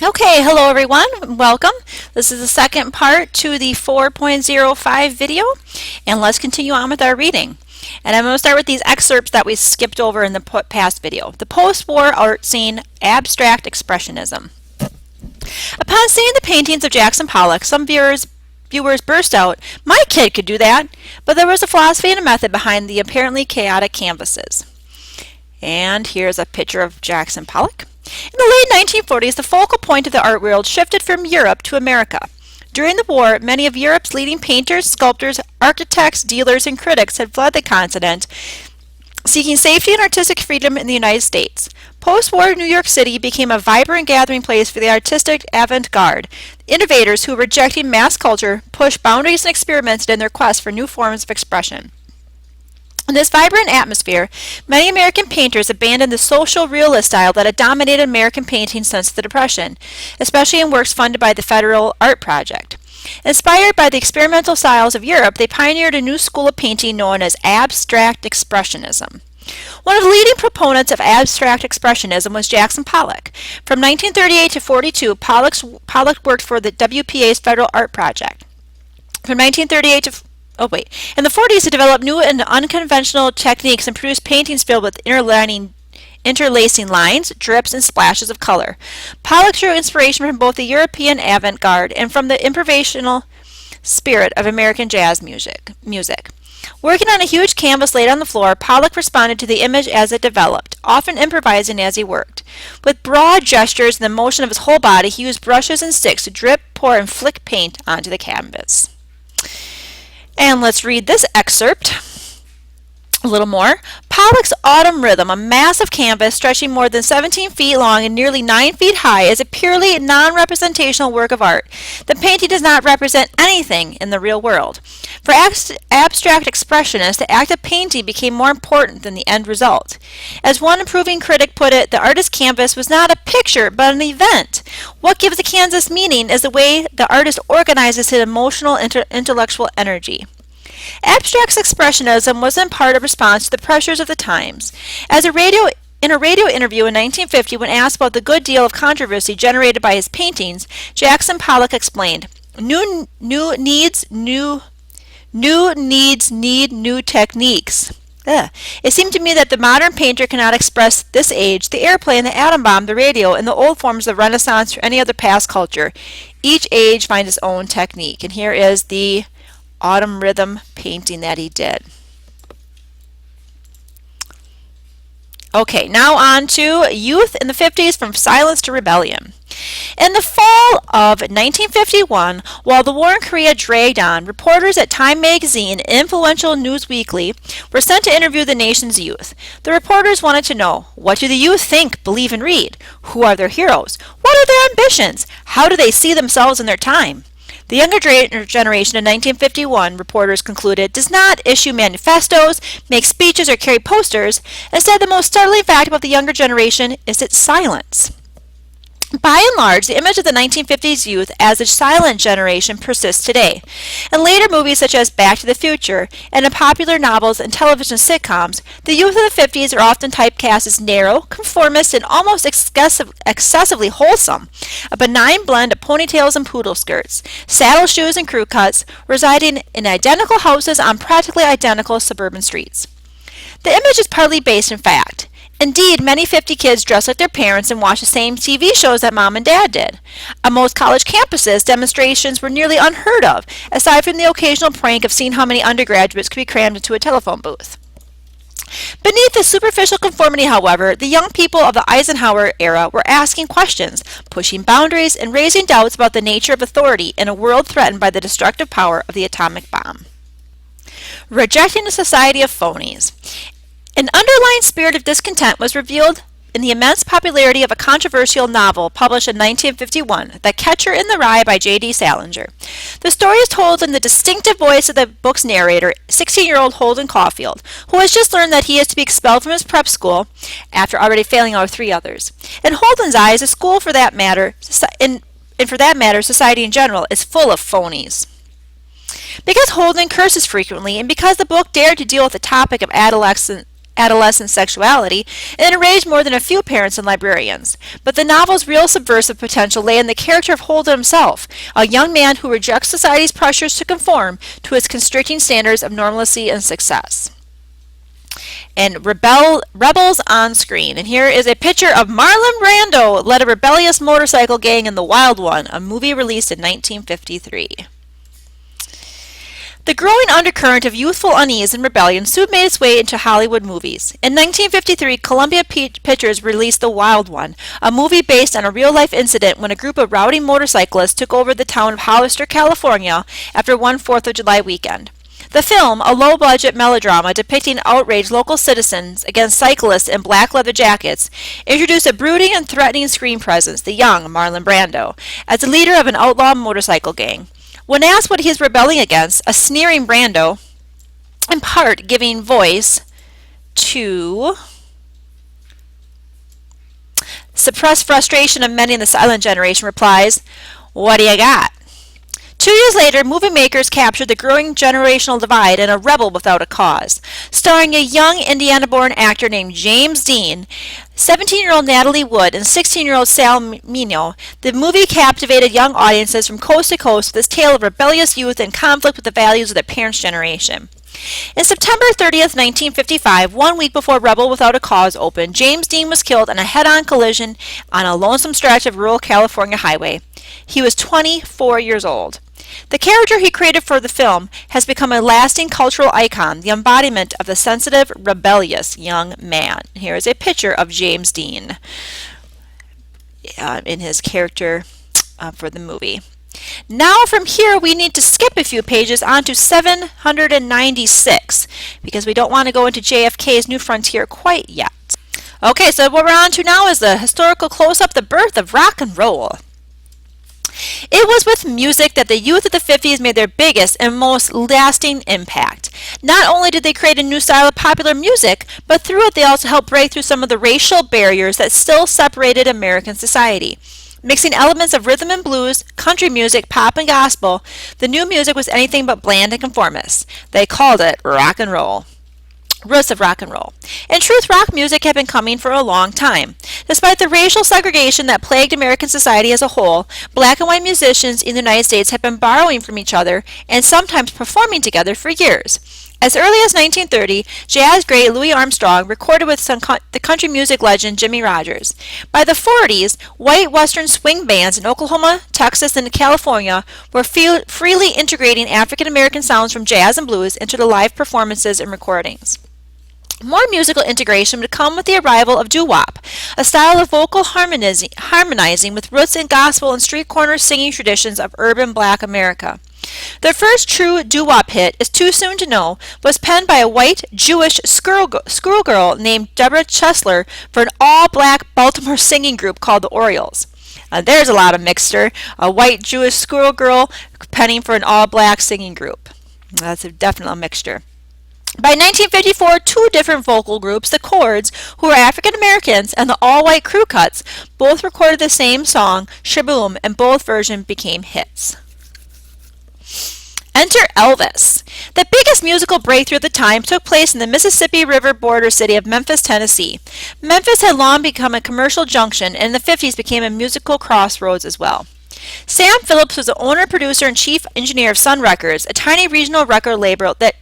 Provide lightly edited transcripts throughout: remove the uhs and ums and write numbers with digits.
Okay, hello everyone, welcome. This is the second part to the 4.05 video, and let's continue on with our reading. And I'm going to start with these excerpts that we skipped over in the past video. The post-war art scene, abstract expressionism. Upon seeing the paintings of Jackson Pollock, some viewers burst out, "My kid could do that!" But there was a philosophy and a method behind the apparently chaotic canvases. And here's a picture of Jackson Pollock. In the late 1940s, the focal point of the art world shifted from Europe to America. During the war, many of Europe's leading painters, sculptors, architects, dealers, and critics had fled the continent, seeking safety and artistic freedom in the United States. Post-war New York City became a vibrant gathering place for the artistic avant-garde. Innovators who were rejecting mass culture pushed boundaries and experimented in their quest for new forms of expression. In this vibrant atmosphere, many American painters abandoned the social realist style that had dominated American painting since the Depression, especially in works funded by the Federal Art Project. Inspired by the experimental styles of Europe, they pioneered a new school of painting known as abstract expressionism. One of the leading proponents of abstract expressionism was Jackson Pollock. From 1938 to 42, Pollock worked for the WPA's Federal Art Project. From 1938 to In the 40s, he developed new and unconventional techniques and produced paintings filled with interlacing lines, drips, and splashes of color. Pollock drew inspiration from both the European avant-garde and from the improvisational spirit of American jazz music. Working on a huge canvas laid on the floor, Pollock responded to the image as it developed, often improvising as he worked. With broad gestures and the motion of his whole body, he used brushes and sticks to drip, pour, and flick paint onto the canvas. And let's read this excerpt a little more. Pollock's Autumn Rhythm, a massive canvas stretching more than 17 feet long and nearly 9 feet high, is a purely non-representational work of art. The painting does not represent anything in the real world. For abstract expressionists, the act of painting became more important than the end result. As one approving critic put it, the artist's canvas was not a picture, but an event. What gives the canvas meaning is the way the artist organizes his emotional, intellectual energy. Abstract expressionism was in part a response to the pressures of the times. In a radio interview in 1950, when asked about the good deal of controversy generated by his paintings, Jackson Pollock explained, New needs need new techniques. It seemed to me that the modern painter cannot express this age, the airplane, the atom bomb, the radio, and the old forms of the Renaissance or any other past culture. Each age finds its own technique. And here is the Autumn Rhythm painting that he did. Okay, now on to Youth in the 50s, from Silence to Rebellion. In the fall of 1951, while the war in Korea dragged on, reporters at Time magazine and influential News Weekly were sent to interview the nation's youth. The reporters wanted to know, what do the youth think, believe, and read? Who are their heroes? What are their ambitions? How do they see themselves in their time? The younger generation in 1951, reporters concluded, does not issue manifestos, make speeches, or carry posters. Instead, the most startling fact about the younger generation is its silence. By and large, the image of the 1950s youth as a silent generation persists today. In later movies such as Back to the Future and in popular novels and television sitcoms, the youth of the 50s are often typecast as narrow, conformist, and almost excessively wholesome, a benign blend of ponytails and poodle skirts, saddle shoes and crew cuts, residing in identical houses on practically identical suburban streets. The image is partly based in fact. Indeed, many 50 kids dress like their parents and watch the same TV shows that mom and dad did. On most college campuses, demonstrations were nearly unheard of, aside from the occasional prank of seeing how many undergraduates could be crammed into a telephone booth. Beneath the superficial conformity, however, the young people of the Eisenhower era were asking questions, pushing boundaries, and raising doubts about the nature of authority in a world threatened by the destructive power of the atomic bomb. Rejecting a society of phonies. An underlying spirit of discontent was revealed in the immense popularity of a controversial novel published in 1951, The Catcher in the Rye by J.D. Salinger. The story is told in the distinctive voice of the book's narrator, 16-year-old Holden Caulfield, who has just learned that he is to be expelled from his prep school after already failing out of 3 others. In Holden's eyes, a school for that matter, and for that matter, society in general, is full of phonies. Because Holden curses frequently, and because the book dared to deal with the topic of adolescent adolescent sexuality, and enraged more than a few parents and librarians. But the novel's real subversive potential lay in the character of Holden himself, a young man who rejects society's pressures to conform to its constricting standards of normalcy and success. And rebels on screen. And here is a picture of Marlon Brando led a rebellious motorcycle gang in The Wild One, a movie released in 1953. The growing undercurrent of youthful unease and rebellion soon made its way into Hollywood movies. In 1953, Columbia Pictures released The Wild One, a movie based on a real-life incident when a group of rowdy motorcyclists took over the town of Hollister, California after one 4th of July weekend. The film, a low-budget melodrama depicting outraged local citizens against cyclists in black leather jackets, introduced a brooding and threatening screen presence, the young Marlon Brando, as the leader of an outlaw motorcycle gang. When asked what he is rebelling against, a sneering Brando, in part giving voice to suppressed frustration of many in the silent generation, replies, "What do you got?" 2 years later, movie makers captured the growing generational divide in A Rebel Without a Cause. Starring a young Indiana-born actor named James Dean, 17-year-old Natalie Wood, and 16-year-old Sal Mineo, the movie captivated young audiences from coast to coast with its tale of rebellious youth in conflict with the values of their parents' generation. In September 30th, 1955, 1 week before Rebel Without a Cause opened, James Dean was killed in a head-on collision on a lonesome stretch of rural California highway. He was 24 years old. The character he created for the film has become a lasting cultural icon, the embodiment of the sensitive, rebellious young man. Here is a picture of James Dean in his character for the movie. Now from here we need to skip a few pages on to 796 because we don't want to go into JFK's New Frontier quite yet. Okay, so what we're on to now is the historical close-up, the birth of rock and roll. It was with music that the youth of the 50s made their biggest and most lasting impact. Not only did they create a new style of popular music, but through it they also helped break through some of the racial barriers that still separated American society. Mixing elements of rhythm and blues, country music, pop, and gospel, the new music was anything but bland and conformist. They called it rock and roll. Roots of rock and roll. In truth, rock music had been coming for a long time. Despite the racial segregation that plagued American society as a whole, black and white musicians in the United States had been borrowing from each other and sometimes performing together for years. As early as 1930, jazz great Louis Armstrong recorded with the country music legend Jimmie Rodgers. By the 40s, white western swing bands in Oklahoma, Texas, and California were freely integrating African American sounds from jazz and blues into the live performances and recordings. More musical integration would come with the arrival of doo-wop, a style of vocal harmonizing with roots in gospel and street corner singing traditions of urban black America. Their first true doo-wop hit, Is Too Soon to Know, was penned by a white Jewish schoolgirl named Deborah Chesler for an all-black Baltimore singing group called the Orioles. There's a lot of mixture. A white Jewish schoolgirl penning for an all-black singing group. That's definitely a mixture. By 1954, 2 different vocal groups, the Chords, who were African Americans, and the all-white Crew Cuts, both recorded the same song, Shaboom, and both versions became hits. Enter Elvis. The biggest musical breakthrough at the time took place in the Mississippi River border city of Memphis, Tennessee. Memphis had long become a commercial junction and in the 50s became a musical crossroads as well. Sam Phillips was the owner, producer, and chief engineer of Sun Records, a tiny regional record label that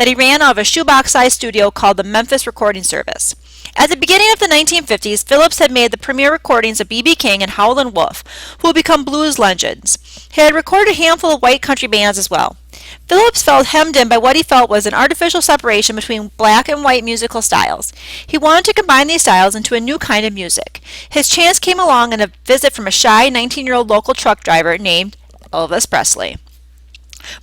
he ran out of a shoebox-sized studio called the Memphis Recording Service. At the beginning of the 1950s, Phillips had made the premier recordings of B.B. King and Howlin' Wolf, who would become blues legends. He had recorded a handful of white country bands as well. Phillips felt hemmed in by what he felt was an artificial separation between black and white musical styles. He wanted to combine these styles into a new kind of music. His chance came along in a visit from a shy 19-year-old local truck driver named Elvis Presley.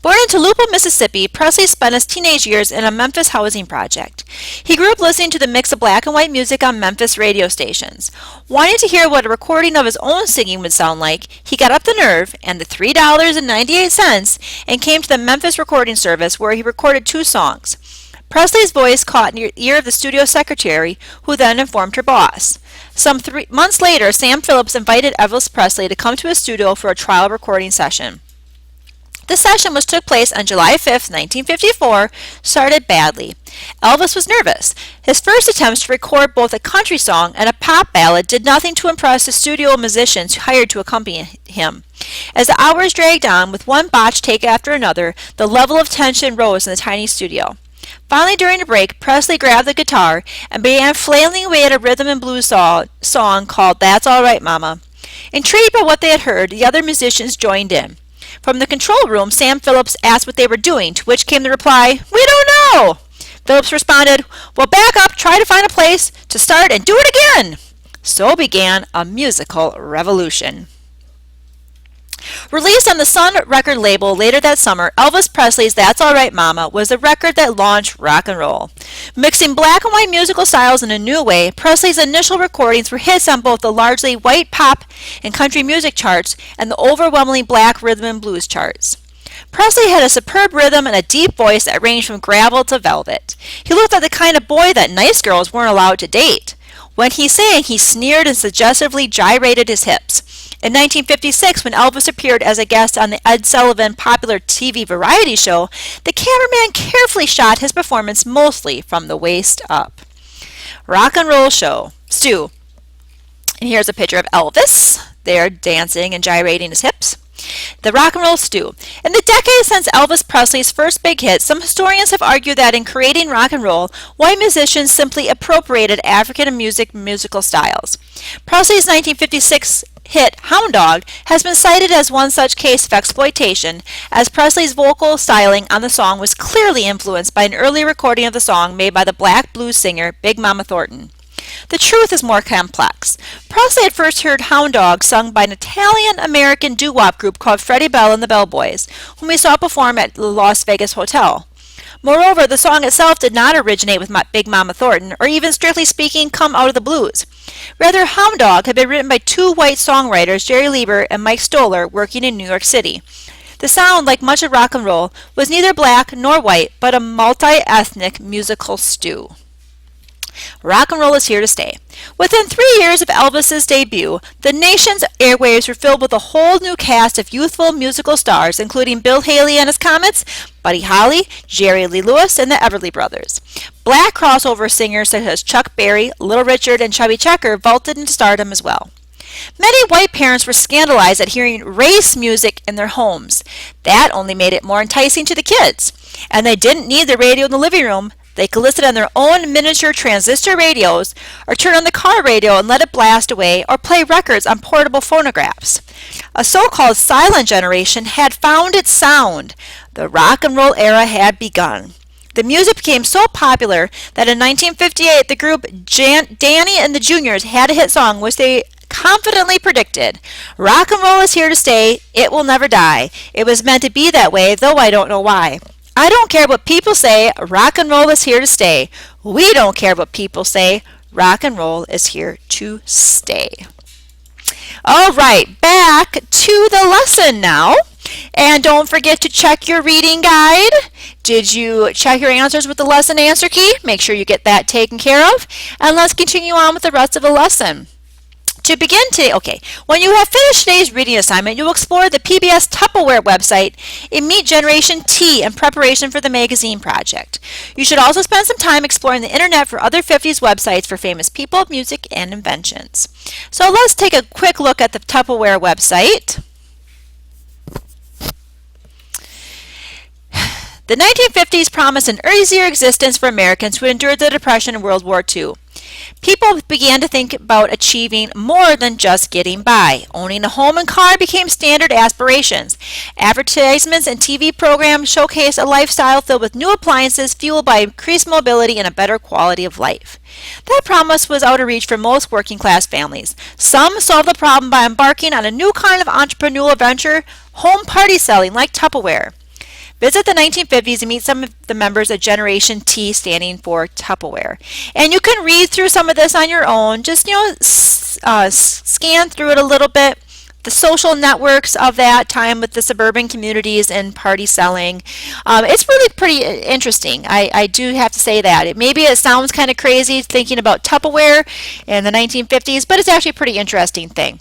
Born in Toluca, Mississippi, Presley spent his teenage years in a Memphis housing project. He grew up listening to the mix of black and white music on Memphis radio stations. Wanting to hear what a recording of his own singing would sound like, he got up the nerve and the $3.98 and came to the Memphis Recording Service, where he recorded 2 songs. Presley's voice caught the ear of the studio secretary, who then informed her boss. Some 3 months later, Sam Phillips invited Elvis Presley to come to his studio for a trial recording session. The session, which took place on July 5, 1954, started badly. Elvis was nervous. His first attempts to record both a country song and a pop ballad did nothing to impress the studio musicians hired to accompany him. As the hours dragged on, with one botched take after another, the level of tension rose in the tiny studio. Finally, during a break, Presley grabbed the guitar and began flailing away at a rhythm and blues song called That's All Right, Mama. Intrigued by what they had heard, the other musicians joined in. From the control room, Sam Phillips asked what they were doing, to which came the reply, "We don't know!" Phillips responded, "Well, back up, try to find a place to start and do it again!" So began a musical revolution. Released on the Sun record label later that summer, Elvis Presley's That's All Right Mama was the record that launched rock and roll. Mixing black and white musical styles in a new way, Presley's initial recordings were hits on both the largely white pop and country music charts and the overwhelmingly black rhythm and blues charts. Presley had a superb rhythm and a deep voice that ranged from gravel to velvet. He looked like the kind of boy that nice girls weren't allowed to date. When he sang, he sneered and suggestively gyrated his hips. In 1956, when Elvis appeared as a guest on the Ed Sullivan popular TV variety show, the cameraman carefully shot his performance mostly from the waist up. Rock and roll stew. And here's a picture of Elvis there dancing and gyrating his hips. The rock and roll stew. In the decades since Elvis Presley's first big hit, some historians have argued that in creating rock and roll, white musicians simply appropriated African musical styles. Presley's 1956 hit Hound Dog has been cited as one such case of exploitation, as Presley's vocal styling on the song was clearly influenced by an early recording of the song made by the black blues singer Big Mama Thornton. The truth is more complex. Presley had first heard Hound Dog sung by an Italian-American doo-wop group called Freddie Bell and the Bellboys, whom he saw perform at the Las Vegas Hotel. Moreover, the song itself did not originate with Big Mama Thornton, or even strictly speaking, come out of the blues. Rather, Hound Dog had been written by two white songwriters, Jerry Leiber and Mike Stoller, working in New York City. The sound, like much of rock and roll, was neither black nor white, but a multi-ethnic musical stew. Rock and roll is here to stay. Within 3 years of Elvis's debut, the nation's airwaves were filled with a whole new cast of youthful musical stars, including Bill Haley and his Comets, Buddy Holly, Jerry Lee Lewis, and the Everly Brothers. Black crossover singers such as Chuck Berry, Little Richard, and Chubby Checker vaulted into stardom as well. Many white parents were scandalized at hearing race music in their homes. That only made it more enticing to the kids. And they didn't need the radio in the living room. They could listen on their own miniature transistor radios, or turn on the car radio and let it blast away, or play records on portable phonographs. A so-called silent generation had found its sound. The rock and roll era had begun. The music became so popular that in 1958 the group Danny and the Juniors had a hit song which they confidently predicted, "Rock and roll is here to stay, it will never die. It was meant to be that way, though I don't know why. I don't care what people say, rock and roll is here to stay. We don't care what people say, rock and roll is here to stay." All right, back to the lesson now. And don't forget to check your reading guide. Did you check your answers with the lesson answer key? Make sure you get that taken care of. And let's continue on with the rest of the lesson. To begin today, when you have finished today's reading assignment, you'll explore the PBS Tupperware website and meet Generation T in preparation for the magazine project. You should also spend some time exploring the internet for other 50s websites for famous people, music, and inventions. So let's take a quick look at the Tupperware website. The 1950s promised an easier existence for Americans who endured the Depression and World War II. People began to think about achieving more than just getting by. Owning a home and car became standard aspirations. Advertisements and TV programs showcased a lifestyle filled with new appliances fueled by increased mobility and a better quality of life. That promise was out of reach for most working class families. Some solved the problem by embarking on a new kind of entrepreneurial venture, home party selling like Tupperware. Visit the 1950s and meet some of the members of Generation T, standing for Tupperware. And you can read through some of this on your own. Just, scan through it a little bit. The social networks of that time with the suburban communities and party selling. It's really pretty interesting. I do have to say that. Maybe it sounds kind of crazy thinking about Tupperware in the 1950s, but it's actually a pretty interesting thing.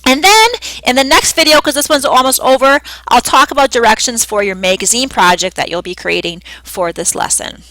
And then in the next video, because this one's almost over, I'll talk about directions for your magazine project that you'll be creating for this lesson.